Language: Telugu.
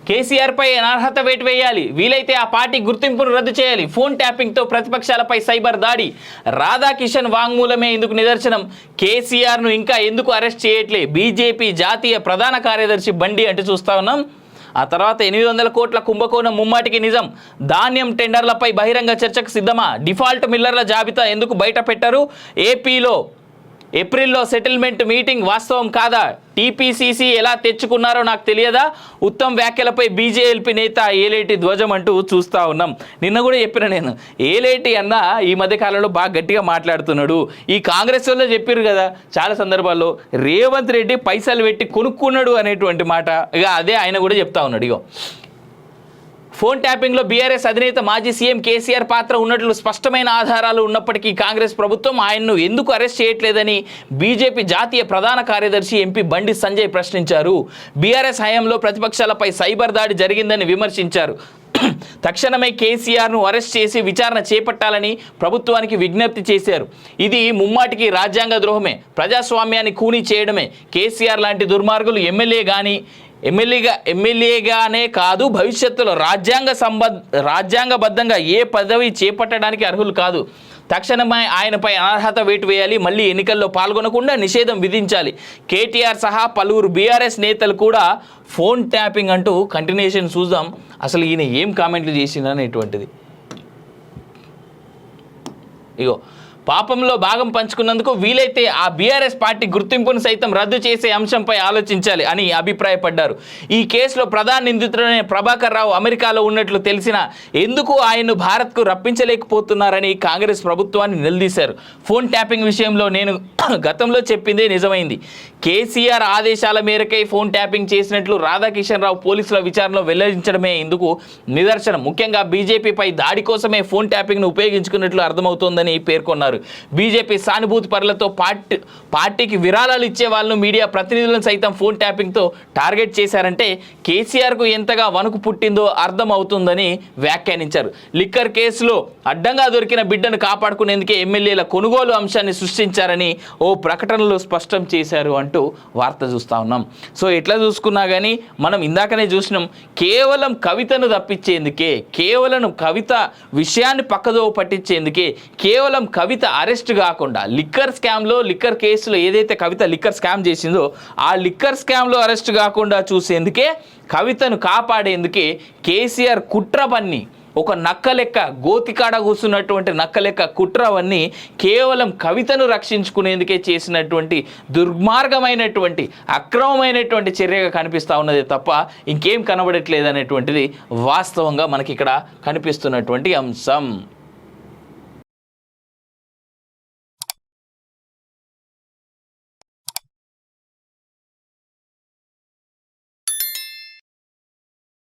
కేసీఆర్పై అనర్హత వేటు వేయాలి, వీలైతే ఆ పార్టీ గుర్తింపును రద్దు చేయాలి, ఫోన్ ట్యాపింగ్తో ప్రతిపక్షాలపై సైబర్ దాడి, రాధాకిషన్ వాంగ్మూలమే ఇందుకు నిదర్శనం, కేసీఆర్ను ఇంకా ఎందుకు అరెస్ట్ చేయట్లే, బీజేపీ జాతీయ ప్రధాన కార్యదర్శి బండి అంటూ చూస్తా ఉన్నాం. ఆ తర్వాత 800 కోట్ల కుంభకోణం ముమ్మాటికి నిజం, ధాన్యం టెండర్లపై బహిరంగ చర్చకు సిద్ధమా, డిఫాల్ట్ మిల్లర్ల జాబితా ఎందుకు బయట పెట్టారు, ఏపీలో ఏప్రిల్లో సెటిల్మెంట్ మీటింగ్ వాస్తవం కాదా, టీపీసీసీ ఎలా తెచ్చుకున్నారో నాకు తెలియదా, ఉత్తమ్ వ్యాఖ్యలపై బీజేపీ నేత ఏలేటి ధ్వజం అంటూ చూస్తూ ఉన్నాం. నిన్న కూడా చెప్పిన నేను, ఏలేటి అన్న ఈ మధ్యకాలంలో బాగా గట్టిగా మాట్లాడుతున్నాడు. ఈ కాంగ్రెస్ వాళ్ళు చెప్పారు కదా చాలా సందర్భాల్లో, రేవంత్ రెడ్డి పైసలు పెట్టి కొనుక్కున్నాడు అనేటువంటి మాట, ఇక అదే ఆయన కూడా చెప్తా ఉన్నాడు. ఇగో ఫోన్ ట్యాపింగ్లో బీఆర్ఎస్ అధినేత మాజీ సీఎం కేసీఆర్ పాత్ర ఉన్నట్లు స్పష్టమైన ఆధారాలు ఉన్నప్పటికీ కాంగ్రెస్ ప్రభుత్వం ఆయన్ను ఎందుకు అరెస్ట్ చేయట్లేదని బీజేపీ జాతీయ ప్రధాన కార్యదర్శి ఎంపీ బండి సంజయ్ ప్రశ్నించారు. బీఆర్ఎస్ హయాంలో ప్రతిపక్షాలపై సైబర్ దాడి జరిగిందని విమర్శించారు. తక్షణమే కేసీఆర్ను అరెస్ట్ చేసి విచారణ చేపట్టాలని ప్రభుత్వానికి విజ్ఞప్తి చేశారు. ఇది ముమ్మాటికి రాజ్యాంగ ద్రోహమే, ప్రజాస్వామ్యాన్ని ఖూనీ చేయడమే. కేసీఆర్ లాంటి దుర్మార్గులు ఎమ్మెల్యేగానే కాదు, భవిష్యత్తులో రాజ్యాంగబద్ధంగా ఏ పదవి చేపట్టడానికి అర్హులు కాదు. తక్షణమే ఆయనపై అనర్హత వేటు వేయాలి, మళ్ళీ ఎన్నికల్లో పాల్గొనకుండా నిషేధం విధించాలి. కేటీఆర్ సహా పలువురు బీఆర్ఎస్ నేతలు కూడా ఫోన్ ట్యాపింగ్ అంటూ కంటిన్యూషన్ చూద్దాం అసలు ఈయన ఏం కామెంట్లు చేసిందనేటువంటిది. ఇగో పాపంలో భాగం పంచుకున్నందుకు వీలైతే ఆ బీఆర్ఎస్ పార్టీ గుర్తింపును సైతం రద్దు చేసే అంశంపై ఆలోచించాలి అని అభిప్రాయపడ్డారు. ఈ కేసులో ప్రధాన నిందితుడైన ప్రభాకర్ రావు అమెరికాలో ఉన్నట్లు తెలిసినా ఎందుకు ఆయన్ను భారత్కు రప్పించలేకపోతున్నారని కాంగ్రెస్ ప్రభుత్వాన్ని నిలదీశారు. ఫోన్ ట్యాపింగ్ విషయంలో నేను గతంలో చెప్పిందే నిజమైంది. కేసీఆర్ ఆదేశాల మేరకై ఫోన్ ట్యాపింగ్ చేసినట్లు రాధాకిషన్ రావు పోలీసుల విచారణలో వెల్లడించడమే ఇందుకు నిదర్శనం. ముఖ్యంగా బీజేపీపై దాడి కోసమే ఫోన్ ట్యాపింగ్ను ఉపయోగించుకున్నట్లు అర్థమవుతోందని పేర్కొన్నారు. బీజేపీ సానుభూతి పరులతో పార్టీకి విరాళాలు ఇచ్చే వాళ్ళను, మీడియా ప్రతినిధులను సైతం ఫోన్ ట్యాపింగ్తో టార్గెట్ చేశారంటే కేసీఆర్కు ఎంతగా వణుకు పుట్టిందో అర్థం అవుతుందని వ్యాఖ్యానించారు. లిక్కర్ కేసులో అడ్డంగా దొరికిన బిడ్డను కాపాడుకునేందుకే ఎమ్మెల్యేల కొనుగోలు అంశాన్ని సృష్టించారని ఓ ప్రకటనలో స్పష్టం చేశారు అంటూ వార్త చూస్తూ ఉన్నాం. సో ఎట్లా చూసుకున్నా కానీ మనం ఇందాకనే చూసినాం, కేవలం కవితను తప్పించేందుకే, కేవలం కవిత విషయాన్ని పక్కదో పట్టించేందుకే, కేవలం కవిత అరెస్ట్ కాకుండా లిక్కర్ కేసులో ఏదైతే కవిత లిక్కర్ స్కామ్ చేసిందో ఆ లిక్కర్ స్కామ్లో అరెస్ట్ కాకుండా చూసేందుకే, కవితను కాపాడేందుకే కేసీఆర్ కుట్రవన్నీ ఒక నక్కలెక్క, గోతికాడ కూర్చున్నటువంటి నక్కలెక్క కుట్రవన్నీ కేవలం కవితను రక్షించుకునేందుకే చేసినటువంటి దుర్మార్గమైనటువంటి అక్రమమైనటువంటి చర్యగా కనిపిస్తూ ఉన్నదే తప్ప ఇంకేం కనబడట్లేదు అనేటువంటిది వాస్తవంగా మనకి ఇక్కడ కనిపిస్తున్నటువంటి అంశం.